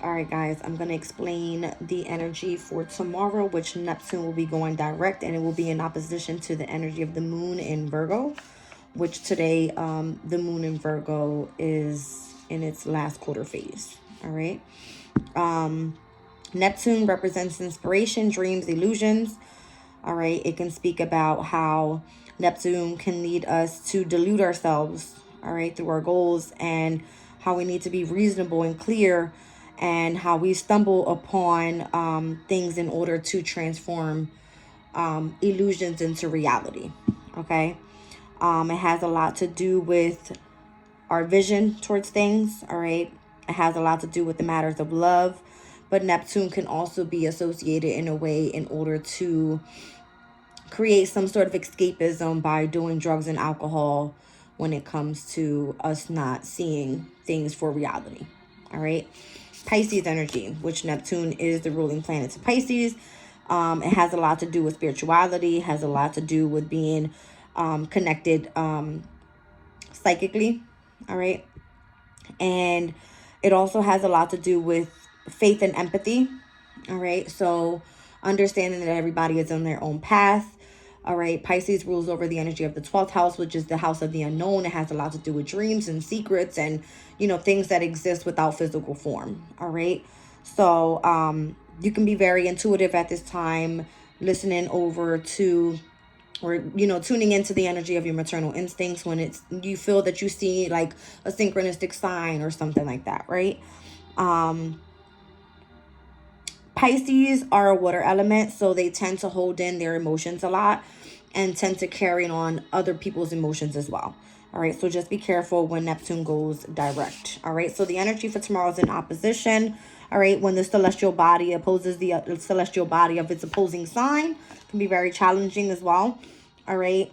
All right, guys, I'm going to explain the energy for tomorrow, which Neptune will be going direct, and it will be in opposition to the energy of the moon in Virgo, which today the moon in Virgo is in its last quarter phase. All right. Neptune represents inspiration, dreams, illusions. All right. It can speak about how Neptune can lead us to delude ourselves, all right, through our goals, and how we need to be reasonable and clear, and how we stumble upon things in order to transform illusions into reality. Okay. It has a lot to do with our vision towards things. All right. It has a lot to do with the matters of love. But Neptune can also be associated in a way in order to create some sort of escapism by doing drugs and alcohol when it comes to us not seeing things for reality. All right. Pisces energy, which Neptune is the ruling planet to Pisces. It has a lot to do with spirituality, has a lot to do with being connected psychically. All right. And it also has a lot to do with faith and empathy. All right. So understanding that everybody is on their own path. All right. Pisces rules over the energy of the 12th house, which is the house of the unknown. It has a lot to do with dreams and secrets and, things that exist without physical form. All right. So you can be very intuitive at this time, listening over to, or tuning into the energy of your maternal instincts when you feel that you see like a synchronistic sign or something like that, right? Pisces are a water element, so they tend to hold in their emotions a lot and tend to carry on other people's emotions as well. All right, so just be careful when Neptune goes direct. All right, so the energy for tomorrow is in opposition. All right, when the celestial body opposes the celestial body of its opposing sign, can be very challenging as well. All right,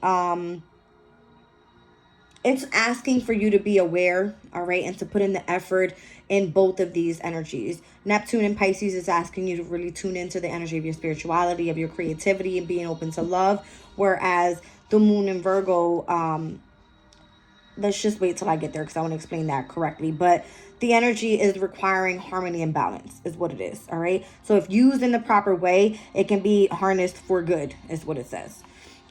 it's asking for you to be aware, all right, and to put in the effort in both of these energies. Neptune and Pisces is asking you to really tune into the energy of your spirituality, of your creativity, and being open to love. Whereas the moon in Virgo, let's just wait till I get there because I want to explain that correctly. But the energy is requiring harmony and balance is what it is, all right? So if used in the proper way, it can be harnessed for good is what it says.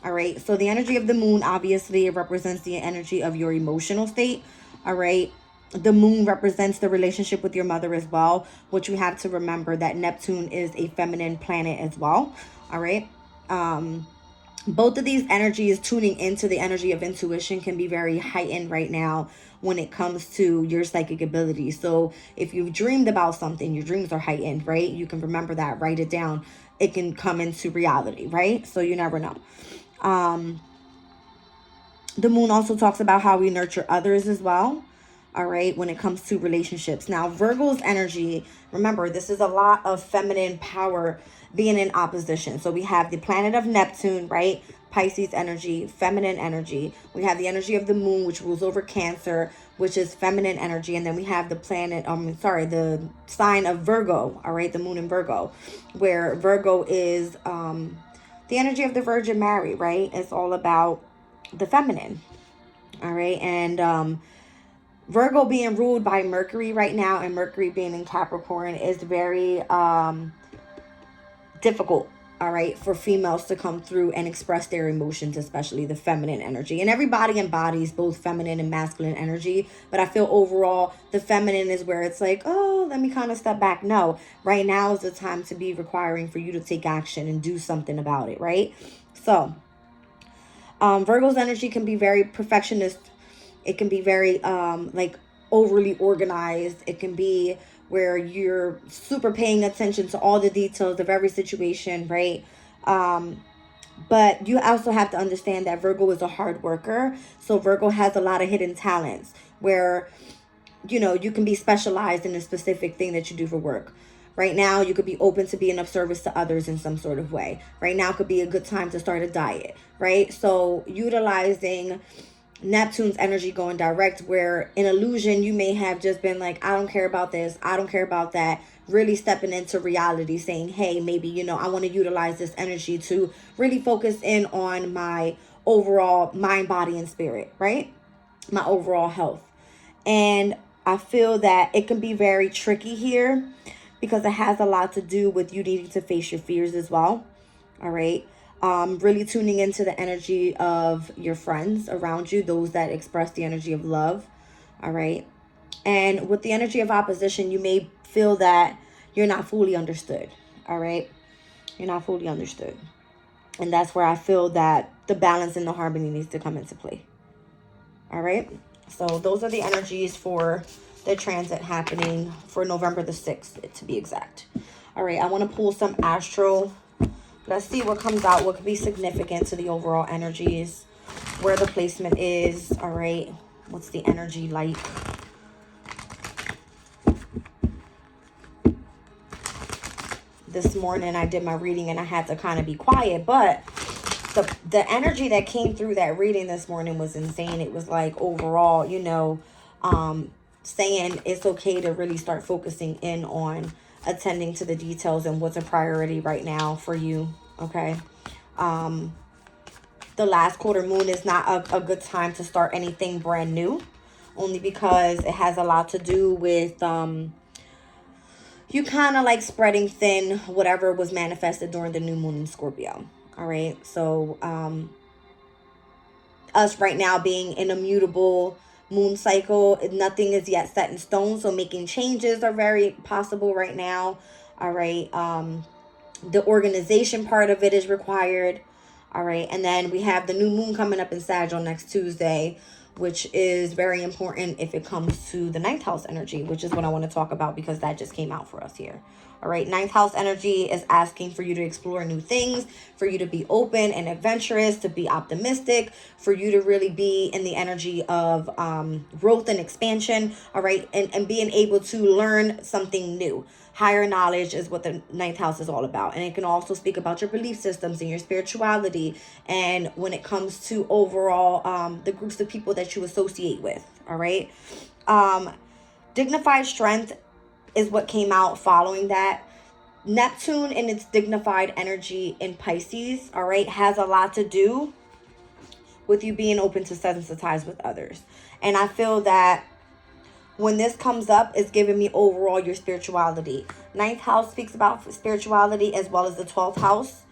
All right, so the energy of the moon, obviously, it represents the energy of your emotional state. All right, the moon represents the relationship with your mother as well, which we have to remember that Neptune is a feminine planet as well. All right, both of these energies tuning into the energy of intuition can be very heightened right now when it comes to your psychic abilities. So if you've dreamed about something, your dreams are heightened, right? You can remember that, write it down. It can come into reality, right? So you never know. The moon also talks about how we nurture others as well. All right, when it comes to relationships. Now, Virgo's energy, remember, this is a lot of feminine power being in opposition. So we have the planet of Neptune, right? Pisces energy, feminine energy. We have the energy of the moon, which rules over Cancer, which is feminine energy. And then we have the the sign of Virgo, all right, the moon in Virgo, where Virgo is the energy of the Virgin Mary, right? It's all about the feminine, all right? And Virgo being ruled by Mercury right now, and Mercury being in Capricorn, is very difficult, all right, for females to come through and express their emotions, especially the feminine energy. And everybody embodies both feminine and masculine energy, but I feel overall the feminine is where it's like, oh, let me kind of step back. No, right now is the time to be requiring for you to take action and do something about it, right? So Virgo's energy can be very perfectionist. It can be very like overly organized. It can be where you're super paying attention to all the details of every situation, right? But you also have to understand that Virgo is a hard worker. So Virgo has a lot of hidden talents where, you can be specialized in a specific thing that you do for work. Right now, you could be open to being of service to others in some sort of way. Right now could be a good time to start a diet, right? So utilizing Neptune's energy going direct, where in illusion you may have just been like, I don't care about this, I don't care about that, really stepping into reality, saying, hey, maybe, I want to utilize this energy to really focus in on my overall mind, body, and spirit, right? My overall health. And I feel that it can be very tricky here because it has a lot to do with you needing to face your fears as well. All right. Really tuning into the energy of your friends around you, those that express the energy of love. All right. And with the energy of opposition, you may feel that you're not fully understood. All right. You're not fully understood. And that's where I feel that the balance and the harmony needs to come into play. All right. So those are the energies for the transit happening for November the 6th, to be exact. All right. I want to pull some astro. Let's see what comes out, what could be significant to the overall energies, where the placement is. All right. What's the energy like? This morning I did my reading and I had to kind of be quiet, but the energy that came through that reading this morning was insane. It was like overall, you know, saying it's okay to really start focusing in on attending to the details and what's a priority right now for you. Okay. The last quarter moon is not a good time to start anything brand new, only because it has a lot to do with you kind of like spreading thin whatever was manifested during the new moon in Scorpio. All right. So us right now being in a mutable moon cycle, nothing is yet set in stone. So making changes are very possible right now. All right. The organization part of it is required. All right. And then we have the new moon coming up in Sag on next Tuesday, which is very important if it comes to the 9th house energy, which is what I want to talk about because that just came out for us here. All right. 9th house energy is asking for you to explore new things, for you to be open and adventurous, to be optimistic, for you to really be in the energy of growth and expansion. All right. And being able to learn something new. Higher knowledge is what the 9th house is all about. And it can also speak about your belief systems and your spirituality. And when it comes to overall the groups of people that you associate with. All right. Dignified strength is what came out following that. Neptune in its dignified energy in Pisces, all right, has a lot to do with you being open to sensitize with others. And I feel that when this comes up, it's giving me overall your spirituality. 9th house speaks about spirituality as well as the 12th house.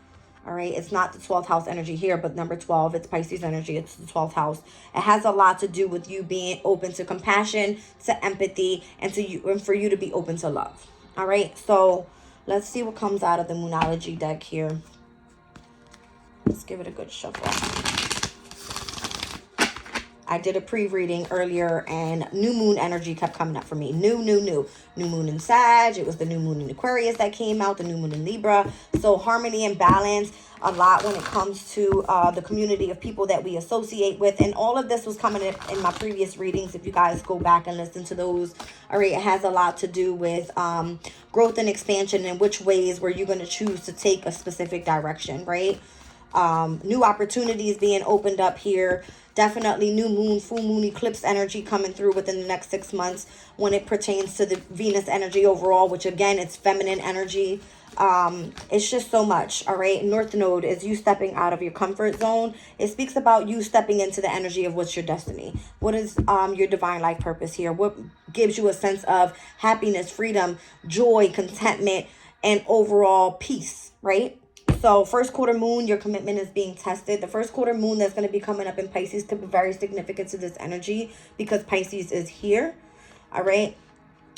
All right, it's not the 12th house energy here, but number 12, it's Pisces energy. It's the 12th house. It has a lot to do with you being open to compassion, to empathy, and for you to be open to love. All right, so let's see what comes out of the Moonology deck here. Let's give it a good shuffle. I did a pre-reading earlier and new moon energy kept coming up for me. New moon in Sag. It was the new moon in Aquarius that came out, the new moon in Libra. So harmony and balance a lot when it comes to the community of people that we associate with. And all of this was coming in my previous readings. If you guys go back and listen to those, all right, it has a lot to do with growth and expansion and which ways were you going to choose to take a specific direction, right? New opportunities being opened up here. Definitely new moon, full moon eclipse energy coming through within the next 6 months when it pertains to the Venus energy overall, which again, it's feminine energy. It's just so much. All right. North node is you stepping out of your comfort zone. It speaks about you stepping into the energy of what's your destiny. What is your divine life purpose here? What gives you a sense of happiness, freedom, joy, contentment, and overall peace, right? So first quarter moon, your commitment is being tested. The first quarter moon that's going to be coming up in Pisces could be very significant to this energy because Pisces is here. All right.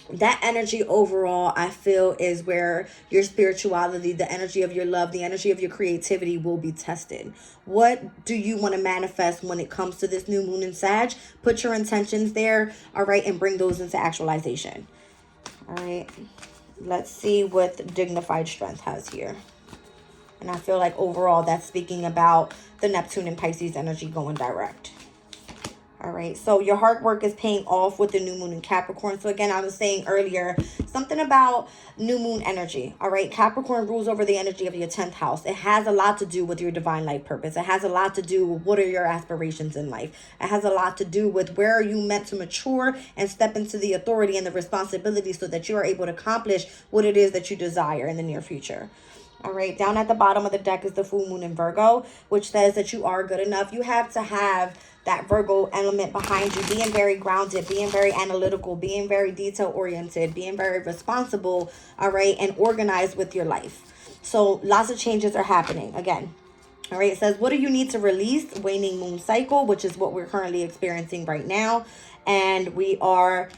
That energy overall, I feel, is where your spirituality, the energy of your love, the energy of your creativity will be tested. What do you want to manifest when it comes to this new moon in Sag? Put your intentions there, all right, and bring those into actualization. All right. Let's see what dignified strength has here. And I feel like overall that's speaking about the Neptune and Pisces energy going direct. All right. So your hard work is paying off with the new moon in Capricorn. So again, I was saying earlier, something about new moon energy. All right. Capricorn rules over the energy of your 10th house. It has a lot to do with your divine life purpose. It has a lot to do with what are your aspirations in life. It has a lot to do with where are you meant to mature and step into the authority and the responsibility so that you are able to accomplish what it is that you desire in the near future. All right, down at the bottom of the deck is the full moon in Virgo, which says that you are good enough. You have to have that Virgo element behind you, being very grounded, being very analytical, being very detail oriented, being very responsible, all right, and organized with your life. So lots of changes are happening again. All right, it says, what do you need to release? Waning moon cycle, which is what we're currently experiencing right now. And we are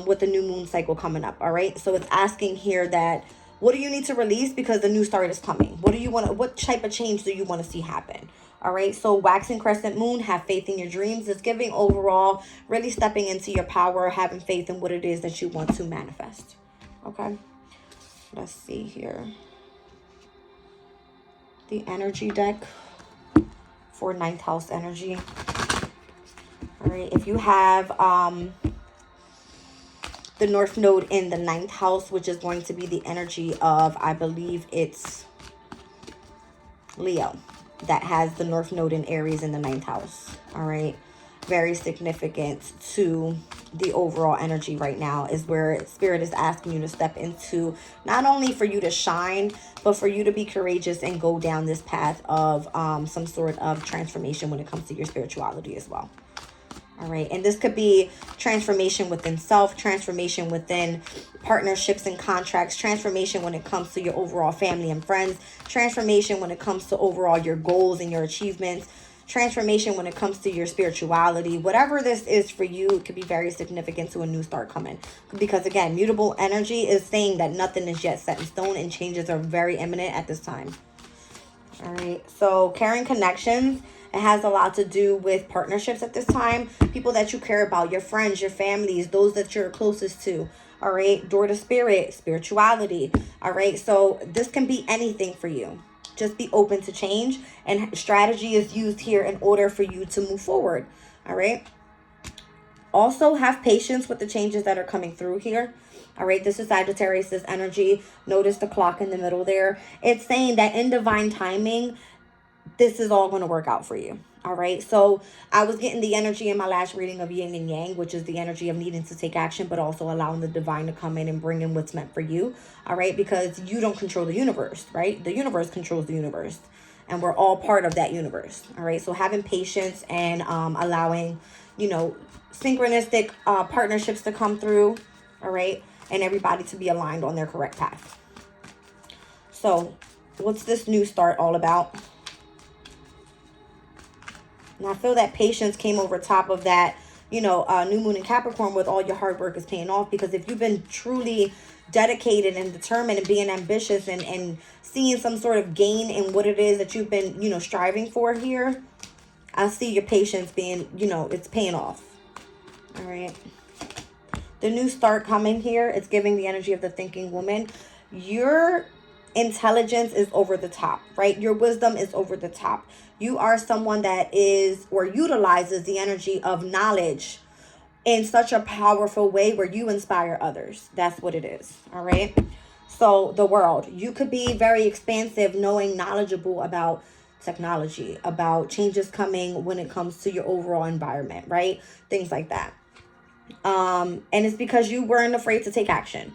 with the new moon cycle coming up. All right, so it's asking here that, what do you need to release? Because the new start is coming. What do you want? What type of change do you want to see happen? All right, so waxing crescent moon, have faith in your dreams. It's giving overall really stepping into your power, having faith in what it is that you want to manifest. Okay, let's see here. The energy deck for 9th house energy. All right, if you have the North Node in the 9th house, which is going to be the energy of, I believe it's Leo, that has the North Node in Aries in the 9th house. All right, very significant to the overall energy right now, is where Spirit is asking you to step into, not only for you to shine, but for you to be courageous and go down this path of some sort of transformation when it comes to your spirituality as well. All right, and this could be transformation within self, transformation within partnerships and contracts, transformation when it comes to your overall family and friends, transformation when it comes to overall your goals and your achievements, transformation when it comes to your spirituality. Whatever this is for you, it could be very significant to a new start coming. Because again, mutable energy is saying that nothing is yet set in stone and changes are very imminent at this time. All right, so carrying connections, it has a lot to do with partnerships at this time. People that you care about, your friends, your families, those that you're closest to. All right, door to spirit, spirituality. All right, so this can be anything for you. Just be open to change, and strategy is used here in order for you to move forward. All right. Also have patience with the changes that are coming through here. All right, this is Sagittarius' energy. Notice the clock in the middle there. It's saying that in divine timing, this is all going to work out for you. All right, so I was getting the energy in my last reading of yin and yang, which is the energy of needing to take action, but also allowing the divine to come in and bring in what's meant for you. All right, because you don't control the universe, right? The universe controls the universe, and we're all part of that universe. All right, so having patience and allowing, synchronistic partnerships to come through. All right, and everybody to be aligned on their correct path. So what's this new start all about? And I feel that patience came over top of that, new moon in Capricorn, with all your hard work is paying off. Because if you've been truly dedicated and determined and being ambitious and seeing some sort of gain in what it is that you've been, striving for here, I see your patience being, it's paying off. All right. The new start coming here, it's giving the energy of the thinking woman. Your intelligence is over the top, right? Your wisdom is over the top. You are someone that is or utilizes the energy of knowledge in such a powerful way where you inspire others. That's what it is. All right. So the world, you could be very expansive, knowing, knowledgeable about technology, about changes coming when it comes to your overall environment, right? Things like that. And it's because you weren't afraid to take action.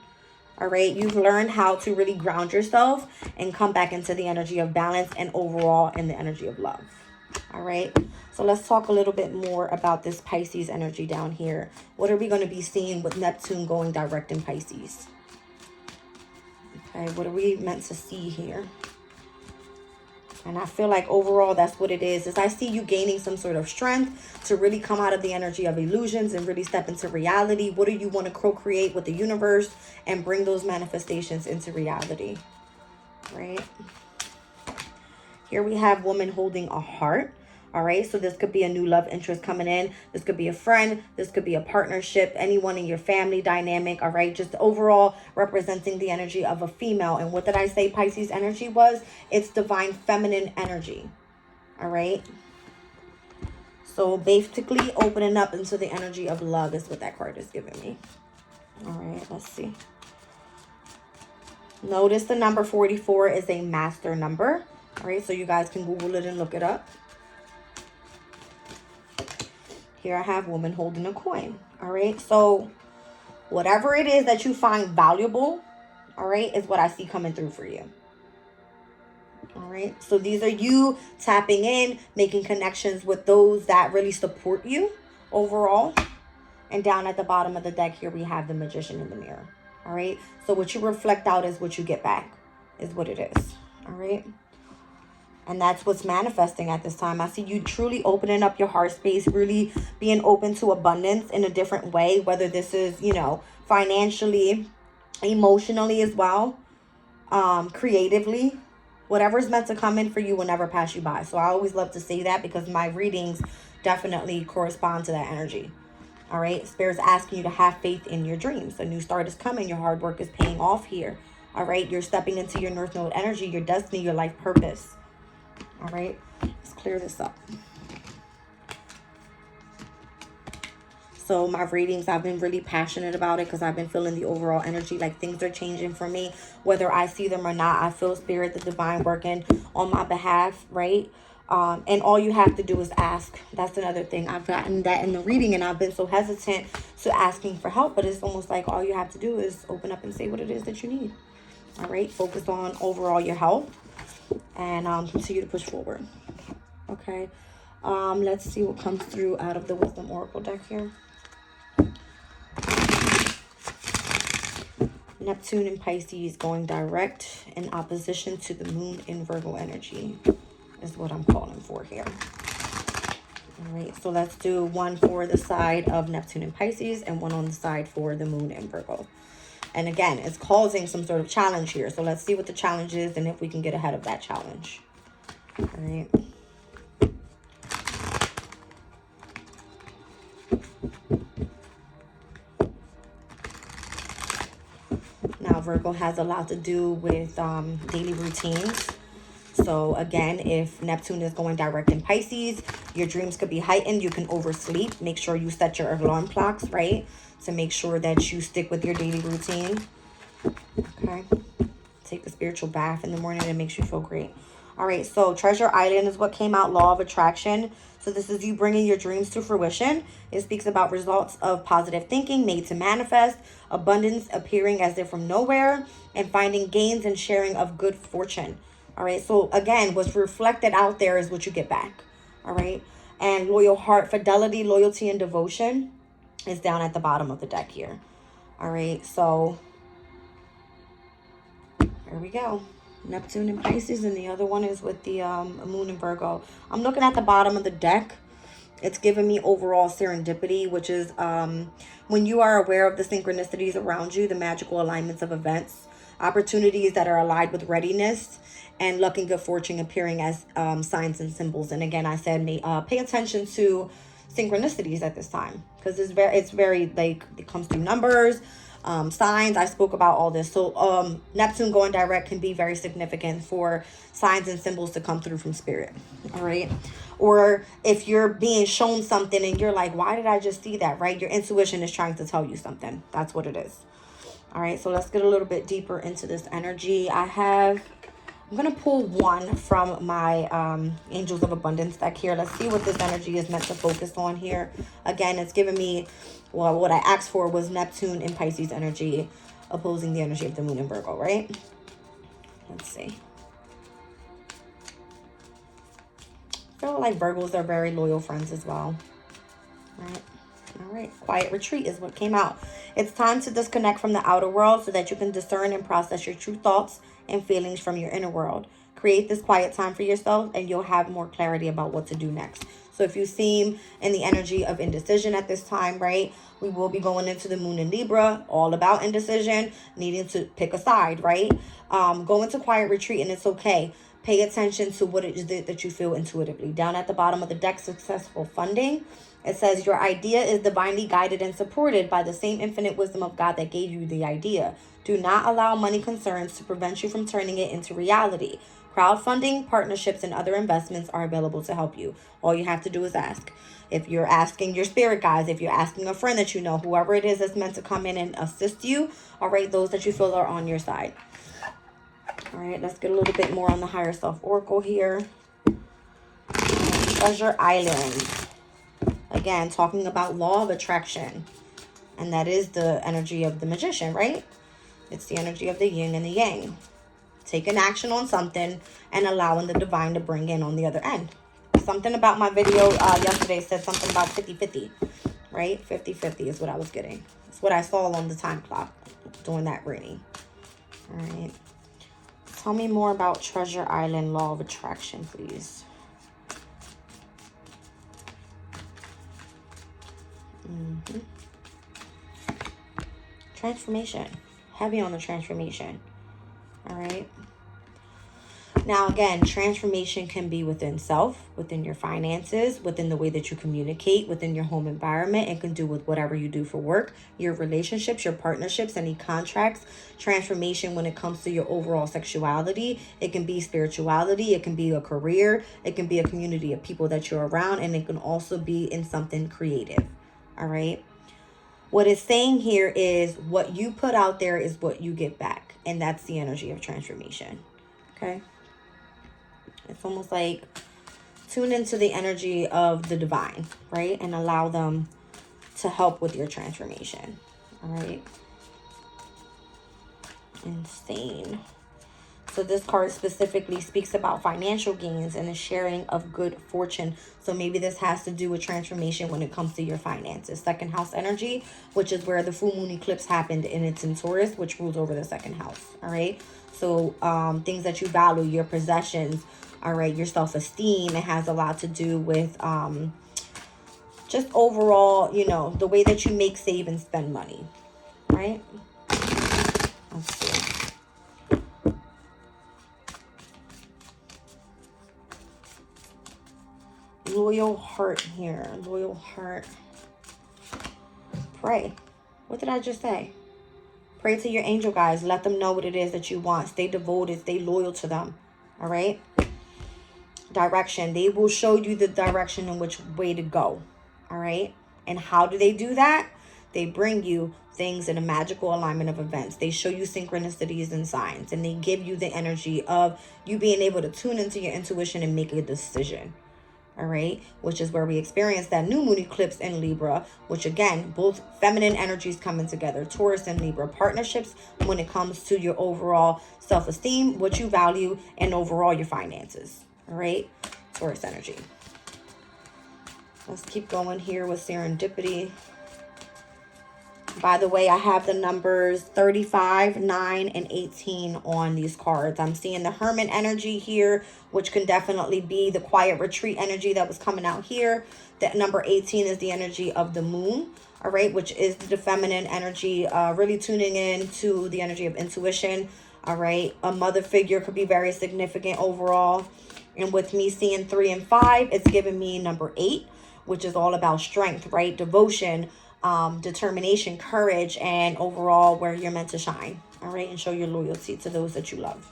All right, you've learned how to really ground yourself and come back into the energy of balance and overall in the energy of love. All right, so let's talk a little bit more about this Pisces energy down here. What are we going to be seeing with Neptune going direct in Pisces? Okay, what are we meant to see here? And I feel like overall that's what it is I see you gaining some sort of strength to really come out of the energy of illusions and really step into reality. What do you want to co-create with the universe and bring those manifestations into reality? Right? Here we have woman holding a heart. All right, so this could be a new love interest coming in. This could be a friend. This could be a partnership, anyone in your family dynamic. All right, just overall representing the energy of a female. And what did I say Pisces energy was? It's divine feminine energy. All right. So basically opening up into the energy of love is what that card is giving me. All right, let's see. Notice the number 44 is a master number. All right, so you guys can Google it and look it up. Here I have woman holding a coin. All right. So whatever it is that you find valuable, all right, is what I see coming through for you. All right. So these are you tapping in, making connections with those that really support you overall. And down at the bottom of the deck here, we have the Magician in the mirror. All right. So what you reflect out is what you get back, is what it is. All right. And that's what's manifesting at this time. I see you truly opening up your heart space, really being open to abundance in a different way, whether this is, you know, financially, emotionally as well, creatively. Whatever's meant to come in for you will never pass you by. So I always love to say that because my readings definitely correspond to that energy. All right. Spirit's asking you to have faith in your dreams. A new start is coming. Your hard work is paying off here. All right. You're stepping into your North Node energy, your destiny, your life purpose. All right. Let's clear this up. So my readings, I've been really passionate about it because I've been feeling the overall energy, like things are changing for me, whether I see them or not. I feel spirit, the divine working on my behalf, right? And all you have to do is ask. That's another thing. I've gotten that in the reading and I've been so hesitant to asking for help, but it's almost like all you have to do is open up and say what it is that you need. All right. Focus on overall your health and continue to push forward. Okay. Let's see what comes through out of the Wisdom Oracle deck here. Neptune in Pisces going direct in opposition to the moon in Virgo energy is what I'm calling for here. All right, so let's do one for the side of Neptune in Pisces and one on the side for the moon in Virgo. And again, it's causing some sort of challenge here. So let's see what the challenge is and if we can get ahead of that challenge. All right. Now, Virgo has a lot to do with daily routines. So again, if Neptune is going direct in Pisces, your dreams could be heightened. You can oversleep. Make sure you set your alarm clocks, right? To make sure that you stick with your daily routine. Okay. Take a spiritual bath in the morning. It makes you feel great. All right. So Treasure Island is what came out. Law of Attraction. So this is you bringing your dreams to fruition. It speaks about results of positive thinking made to manifest, abundance appearing as if from nowhere, and finding gains and sharing of good fortune. All right. So again, what's reflected out there is what you get back. All right. And loyal heart, fidelity, loyalty, and devotion is down at the bottom of the deck here. All right. So there we go. Neptune in Pisces, and the other one is with the moon in Virgo. I'm looking at the bottom of the deck. It's giving me overall serendipity, which is when you are aware of the synchronicities around you, the magical alignments of events, opportunities that are aligned with readiness, and luck and good fortune appearing as signs and symbols. And again, I said pay attention to synchronicities at this time because it's very like it comes through numbers. Signs, I spoke about all this. So Neptune going direct can be very significant for signs and symbols to come through from spirit. All right. Or if you're being shown something and you're like, why did I just see that? Right. Your intuition is trying to tell you something. That's what it is. All right. So let's get a little bit deeper into this energy. I'm going to pull one from my Angels of Abundance deck here. Let's see what this energy is meant to focus on here. Again, it's giving me, well, what I asked for was Neptune in Pisces energy opposing the energy of the moon in Virgo, right? Let's see. I feel like Virgos are very loyal friends as well. All right. Quiet retreat is what came out. It's time to disconnect from the outer world so that you can discern and process your true thoughts and feelings from your inner world. Create this quiet time for yourself and you'll have more clarity about what to do next. So if you seem in the energy of indecision at this time, right, we will be going into the moon in Libra, all about indecision, needing to pick a side, right? Go into quiet retreat and it's okay. Pay attention to what it is that you feel intuitively. Down at the bottom of the deck, successful funding. It says your idea is divinely guided and supported by the same infinite wisdom of God that gave you the idea. Do not allow money concerns to prevent you from turning it into reality. Crowdfunding, partnerships, and other investments are available to help you. All you have to do is ask. If you're asking your spirit guides, if you're asking a friend that you know, whoever it is that's meant to come in and assist you, all right, those that you feel are on your side. All right, let's get a little bit more on the higher self oracle here. Treasure Island. Again, talking about law of attraction. And that is the energy of the magician, right? It's the energy of the yin and the yang. taking action on something and allowing the divine to bring in on the other end. Something about my video yesterday said something about 50-50, right? 50-50 is what I was getting. It's what I saw on the time clock during that reading. All right. Tell me more about Treasure Island Law of Attraction, please. Transformation. Heavy on the transformation. All right. Now, again, transformation can be within self, within your finances, within the way that you communicate, within your home environment. It can do with whatever you do for work, your relationships, your partnerships, any contracts. Transformation when it comes to your overall sexuality. It can be spirituality. It can be a career. It can be a community of people that you're around. And it can also be in something creative. All right. What it's saying here is what you put out there is what you get back. And that's the energy of transformation. Okay. It's almost like tune into the energy of the divine, right? And allow them to help with your transformation. All right. Insane. So this card specifically speaks about financial gains and the sharing of good fortune. So maybe this has to do with transformation when it comes to your finances. Second house energy, which is where the full moon eclipse happened, and it's in Taurus, which rules over the second house. All right. So things that you value, your possessions, all right, your self-esteem. It has a lot to do with just overall, you know, the way that you make, save, and spend money, right? Let's see. Loyal heart here. Loyal heart. Pray. What did I just say? Pray to your angel guides. Let them know what it is that you want. Stay devoted. Stay loyal to them. All right? Direction. They will show you the direction in which way to go. All right? And how do they do that? They bring you things in a magical alignment of events. They show you synchronicities and signs. And they give you the energy of you being able to tune into your intuition and make a decision. All right, which is where we experience that new moon eclipse in Libra, which again, both feminine energies coming together, Taurus and Libra. Partnerships when it comes to your overall self-esteem, what you value, and overall your finances. All right, Taurus energy. Let's keep going here with serendipity. By the way, I have the numbers 35, 9, and 18 on these cards. I'm seeing the Hermit energy here, which can definitely be the quiet retreat energy that was coming out here. That number 18 is the energy of the moon, all right, which is the feminine energy, really tuning in to the energy of intuition, all right. A mother figure could be very significant overall. And with me seeing 3 and 5, it's giving me number 8, which is all about strength, right? Devotion, determination, courage, and overall where you're meant to shine. All right. And show your loyalty to those that you love.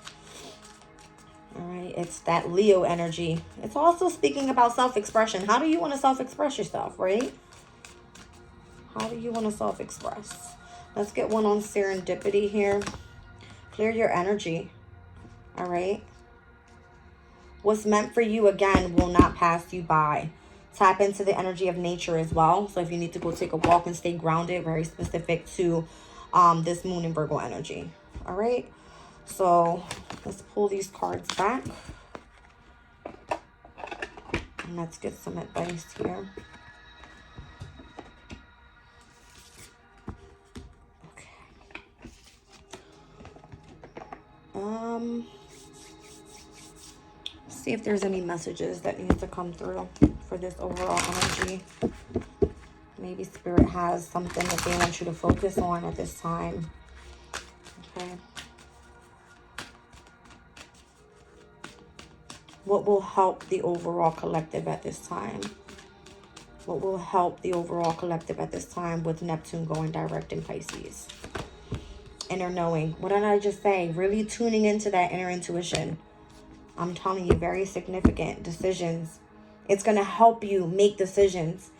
All right. It's that Leo energy. It's also speaking about self-expression. How do you want to self-express yourself, right? How do you want to self-express? Let's get one on serendipity here. Clear your energy. All right. What's meant for you, again, will not pass you by. Tap into the energy of nature as well. So if you need to go take a walk and stay grounded, very specific to this moon and Virgo energy. All right. So let's pull these cards back. And let's get some advice here. Okay. See if there's any messages that need to come through for this overall energy. Maybe Spirit has something that they want you to focus on at this time. Okay. What will help the overall collective at this time? What will help the overall collective at this time with Neptune going direct in Pisces? Inner knowing. What did I just say? Really tuning into that inner intuition. I'm telling you, very significant decisions. It's going to help you make decisions.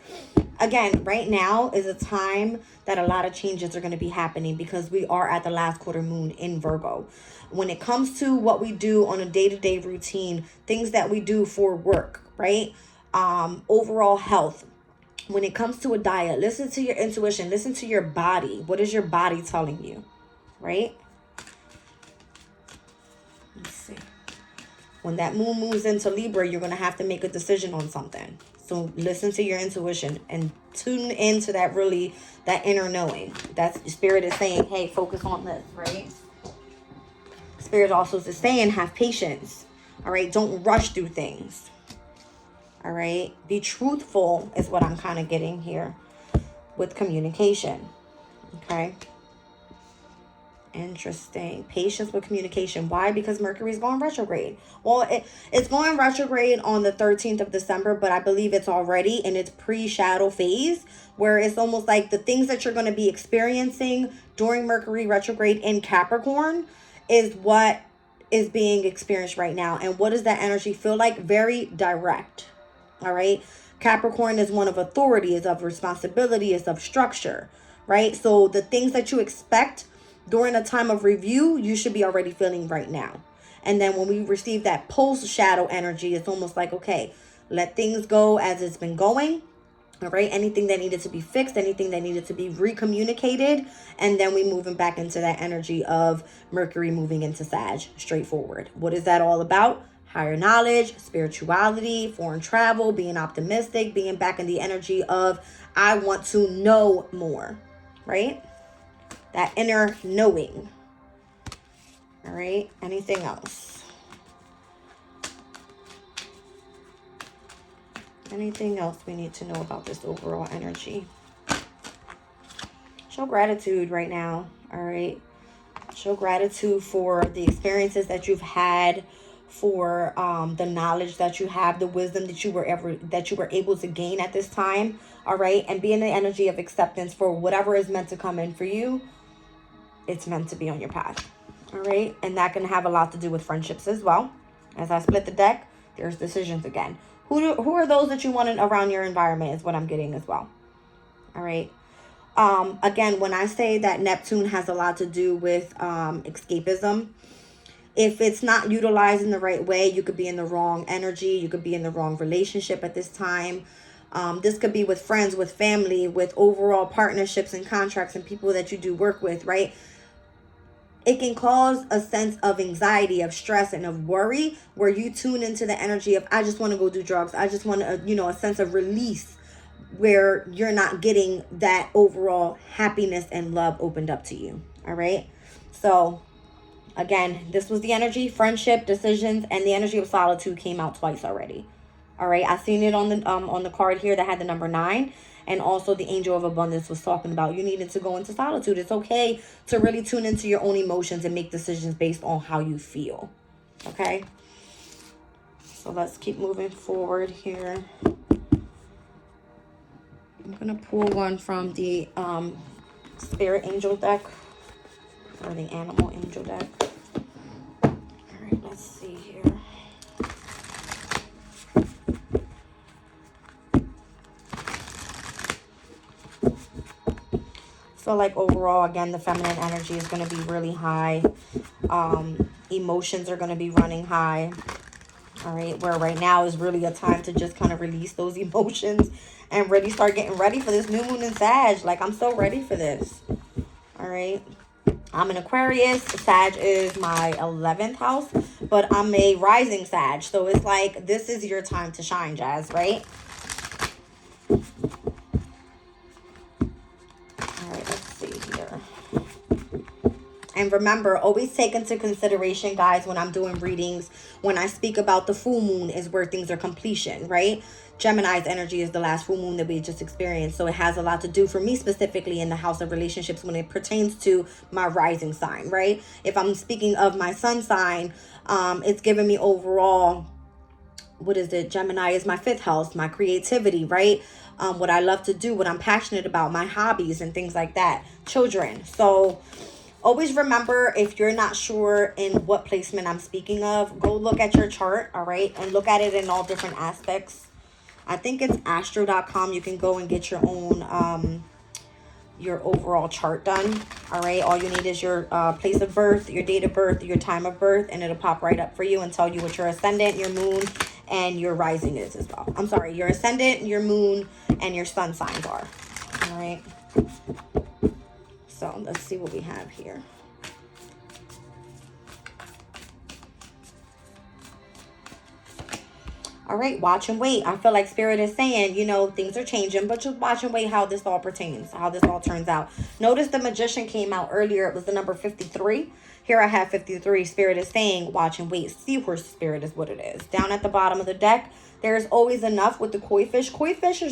Again, right now is a time that a lot of changes are going to be happening because we are at the last quarter moon in Virgo. When it comes to what we do on a day-to-day routine, things that we do for work, right? Overall health. When it comes to a diet, listen to your intuition. Listen to your body. What is your body telling you, right? When that moon moves into Libra, you're going to have to make a decision on something. So listen to your intuition and tune into that inner knowing. That's Spirit is saying, hey, focus on this, right? Spirit also is saying, have patience. All right. Don't rush through things. All right. Be truthful is what I'm kind of getting here with communication. Okay. Interesting. Patience with communication. Why? Because Mercury is going retrograde. Well, it's going retrograde on the 13th of December, but I believe it's already in its pre-shadow phase, where it's almost like the things that you're going to be experiencing during Mercury retrograde in Capricorn is what is being experienced right now. And what does that energy feel like? Very direct. All right. Capricorn is one of authority, is of responsibility, is of structure, right? So the things that you expect during a time of review, you should be already feeling right now. And then when we receive that post shadow energy, it's almost like, okay, let things go as it's been going. All right. Anything that needed to be fixed, anything that needed to be recommunicated. And then we moving back into that energy of Mercury moving into Sag, straightforward. What is that all about? Higher knowledge, spirituality, foreign travel, being optimistic, being back in the energy of, I want to know more, right? That inner knowing. All right. Anything else? Anything else we need to know about this overall energy? Show gratitude right now. All right. Show gratitude for the experiences that you've had, for the knowledge that you have, the wisdom that you were able to gain at this time. All right. And be in the energy of acceptance for whatever is meant to come in for you. It's meant to be on your path. All right. And that can have a lot to do with friendships as well. As I split the deck, there's decisions again. Who are those that you want around your environment is what I'm getting as well. All right. Again, when I say that Neptune has a lot to do with escapism, if it's not utilized in the right way, you could be in the wrong energy. You could be in the wrong relationship at this time. This could be with friends, with family, with overall partnerships and contracts and people that you do work with, right? It can cause a sense of anxiety, of stress, and of worry, where you tune into the energy of, I just want to go do drugs. I just want a sense of release, where you're not getting that overall happiness and love opened up to you. All right. So again, this was the energy, friendship, decisions, and the energy of solitude came out twice already. All right. I seen it on the card here that had the number 9. And also the angel of abundance was talking about you needed to go into solitude. It's okay to really tune into your own emotions and make decisions based on how you feel. Okay. So let's keep moving forward here. I'm going to pull one from the spirit angel deck, or the animal angel deck. All right, let's see here. So like overall, again, the feminine energy is going to be really high. Emotions are going to be running high. All right, where right now is really a time to just kind of release those emotions and really start getting ready for this new moon in Sag. Like, I'm so ready for this. All right. I'm an Aquarius. Sag is my 11th house, but I'm a rising Sag. So it's like, this is your time to shine, Jazz, right? All right, let's see here. And remember, always take into consideration, guys, when I'm doing readings, when I speak about the full moon is where things are completion, right? Gemini's energy is the last full moon that we just experienced. So it has a lot to do for me specifically in the house of relationships when it pertains to my rising sign, right? If I'm speaking of my sun sign, it's giving me overall, what is it? Gemini is my 5th house, my creativity, right? What I love to do, what I'm passionate about, my hobbies and things like that. Children. So always remember, if you're not sure in what placement I'm speaking of, go look at your chart, all right? And look at it in all different aspects. I think it's astro.com. You can go and get your own, your overall chart done, all right? All you need is your place of birth, your date of birth, your time of birth, and it'll pop right up for you and tell you what your ascendant, your moon, and your rising is as well. I'm sorry, your ascendant, your moon, and your sun signs are, all right? So let's see what we have here. All right, watch and wait. I feel like Spirit is saying, you know, things are changing, but just watch and wait how this all pertains, how this all turns out. Notice the Magician came out earlier. It was the number 53. Here I have 53. Spirit is saying, watch and wait. Seahorse Spirit is what it is. Down at the bottom of the deck, there's always enough with the koi fish. Koi fish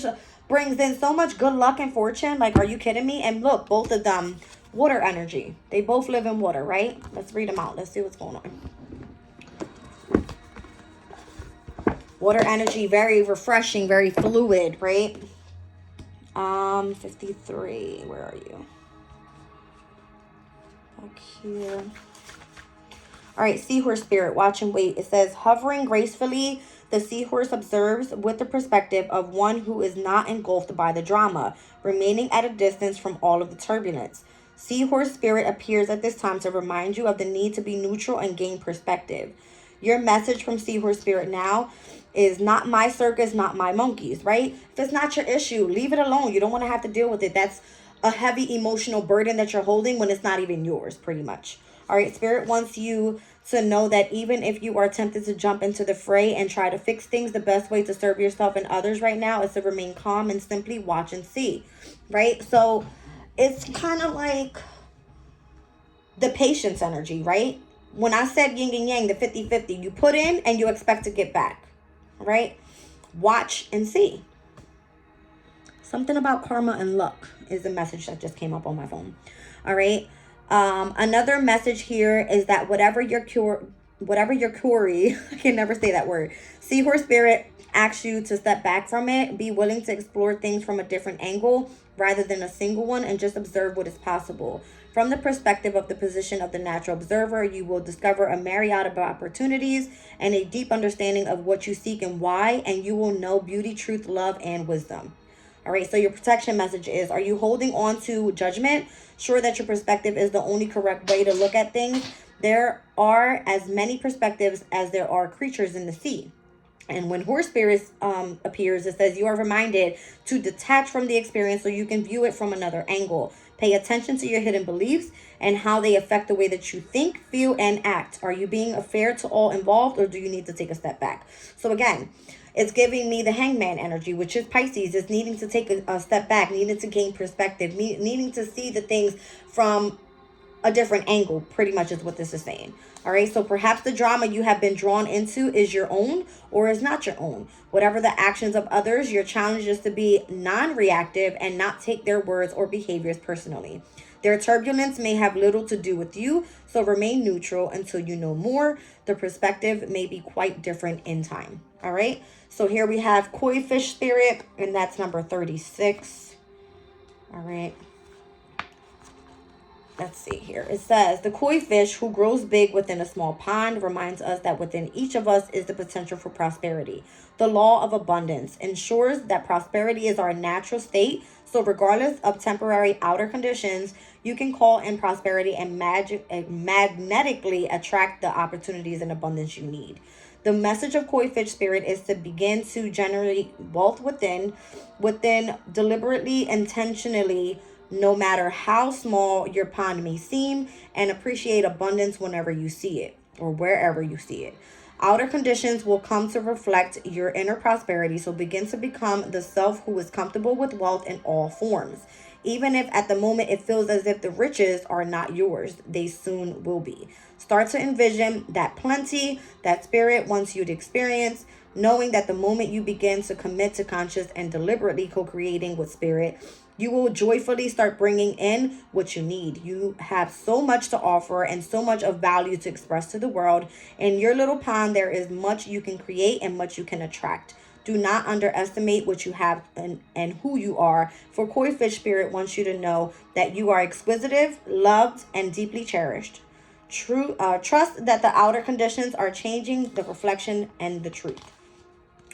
brings in so much good luck and fortune. Like, are you kidding me? And look, both of them, water energy. They both live in water, right? Let's read them out. Let's see what's going on. Water energy, very refreshing, very fluid, right? 53. Where are you? Back here. All right, Seahorse Spirit, watch and wait. It says, hovering gracefully, the seahorse observes with the perspective of one who is not engulfed by the drama, remaining at a distance from all of the turbulence. Seahorse Spirit appears at this time to remind you of the need to be neutral and gain perspective. Your message from Seahorse Spirit now is not my circus, not my monkeys, right? If it's not your issue, leave it alone. You don't want to have to deal with it. That's a heavy emotional burden that you're holding when it's not even yours, pretty much. All right, Spirit wants you to know that even if you are tempted to jump into the fray and try to fix things, the best way to serve yourself and others right now is to remain calm and simply watch and see, right? So it's kind of like the patience energy, right? When I said yin and yang, the 50-50, you put in and you expect to get back, right? Watch and see. Something about karma and luck is the message that just came up on my phone. All right. Another message here is that whatever your query, I can never say that word. Seahorse Spirit asks you to step back from it, be willing to explore things from a different angle rather than a single one, and just observe what is possible. From the perspective of the position of the natural observer, you will discover a myriad of opportunities and a deep understanding of what you seek and why, and you will know beauty, truth, love, and wisdom. All right, so your protection message is, are you holding on to judgment? Sure that your perspective is the only correct way to look at things. There are as many perspectives as there are creatures in the sea. And when Horse Spirit appears, it says you are reminded to detach from the experience so you can view it from another angle. Pay attention to your hidden beliefs and how they affect the way that you think, feel, and act. Are you being fair to all involved, or do you need to take a step back? So again, it's giving me the Hangman energy, which is Pisces. It's needing to take a step back, needing to gain perspective, needing to see the things from a different angle, pretty much is what this is saying. All right, so perhaps the drama you have been drawn into is your own or is not your own. Whatever the actions of others, your challenge is to be non-reactive and not take their words or behaviors personally. Their turbulence may have little to do with you, so remain neutral until you know more. The perspective may be quite different in time. All right, so here we have Koi Fish Spirit, and that's number 36. All right. Let's see here. It says, the koi fish who grows big within a small pond reminds us that within each of us is the potential for prosperity. The law of abundance ensures that prosperity is our natural state. So regardless of temporary outer conditions, you can call in prosperity and magnetically attract the opportunities and abundance you need. The message of Koi Fish Spirit is to begin to generate wealth within deliberately, intentionally, no matter how small your pond may seem, and appreciate abundance whenever you see it or wherever you see it. Outer conditions will come to reflect your inner prosperity, so begin to become the self who is comfortable with wealth in all forms. Even if at the moment it feels as if the riches are not yours, they soon will be. Start to envision that plenty that Spirit wants you to experience, knowing that the moment you begin to commit to conscious and deliberately co-creating with Spirit, you will joyfully start bringing in what you need. You have so much to offer and so much of value to express to the world. In your little pond, there is much you can create and much you can attract. Do not underestimate what you have and who you are. For Koi Fish Spirit wants you to know that you are exquisitive, loved, and deeply cherished. Trust that the outer conditions are changing the reflection and the truth.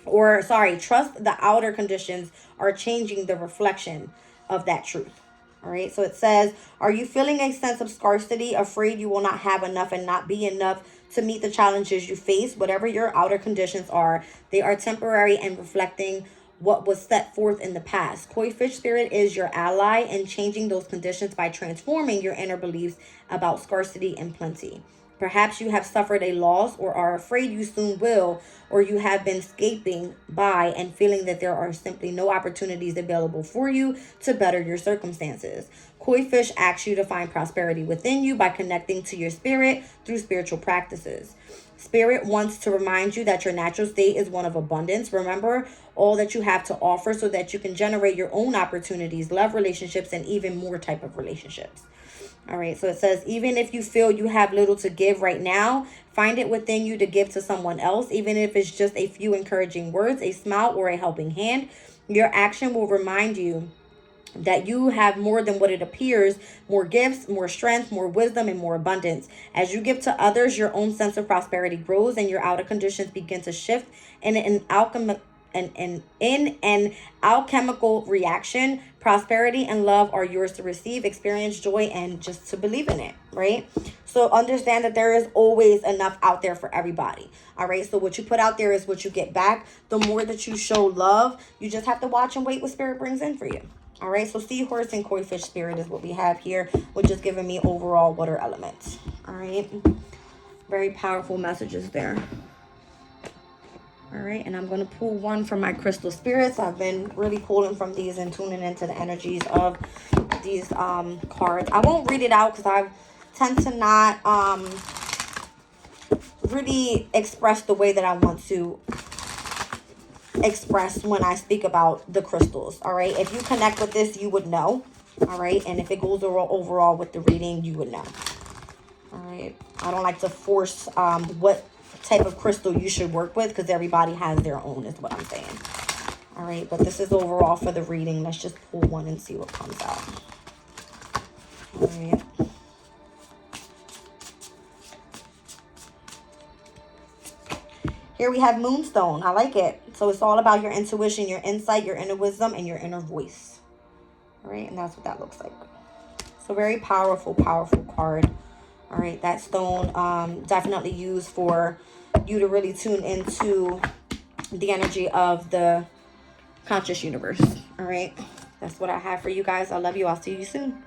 Trust the outer conditions are changing the reflection of that truth. All right, so it says, are you feeling a sense of scarcity, afraid you will not have enough and not be enough to meet the challenges you face? Whatever your outer conditions are, they are temporary and reflecting what was set forth in the past. Koi Fish Spirit is your ally in changing those conditions by transforming your inner beliefs about scarcity and plenty. Perhaps you have suffered a loss or are afraid you soon will, or you have been escaping by and feeling that there are simply no opportunities available for you to better your circumstances. Koi fish asks you to find prosperity within you by connecting to your spirit through spiritual practices. Spirit wants to remind you that your natural state is one of abundance. Remember all that you have to offer so that you can generate your own opportunities, love relationships, and even more type of relationships. All right, so it says, even if you feel you have little to give right now, find it within you to give to someone else, even if it's just a few encouraging words, a smile, or a helping hand. Your action will remind you that you have more than what it appears, more gifts, more strength, more wisdom, and more abundance. As you give to others, your own sense of prosperity grows and your outer conditions begin to shift in an alchemical reaction. Prosperity and love are yours to receive, experience joy, and just to believe in it, right? So understand that there is always enough out there for everybody. All right, so what you put out there is what you get back. The more that you show love, you just have to watch and wait what spirit brings in for you. All right, so seahorse and koi fish spirit is what we have here, which is giving me overall water elements. All right, very powerful messages there. All right, and I'm going to pull one from my crystal spirits. I've been really pulling from these and tuning into the energies of these cards. I won't read it out because I tend to not really express the way that I want to express when I speak about the crystals. All right, if you connect with this, you would know. All right, and if it goes overall with the reading, you would know. All right, I don't like to force what type of crystal you should work with because everybody has their own, is what I'm saying. All right, but this is overall for the reading. Let's just pull one and see what comes out. All right. Here we have Moonstone. I like it. So it's all about your intuition, your insight, your inner wisdom, and your inner voice. All right, and that's what that looks like. So very powerful, powerful card. All right, that stone definitely used for you to really tune into the energy of the conscious universe. All right, that's what I have for you guys. I love you. I'll see you soon.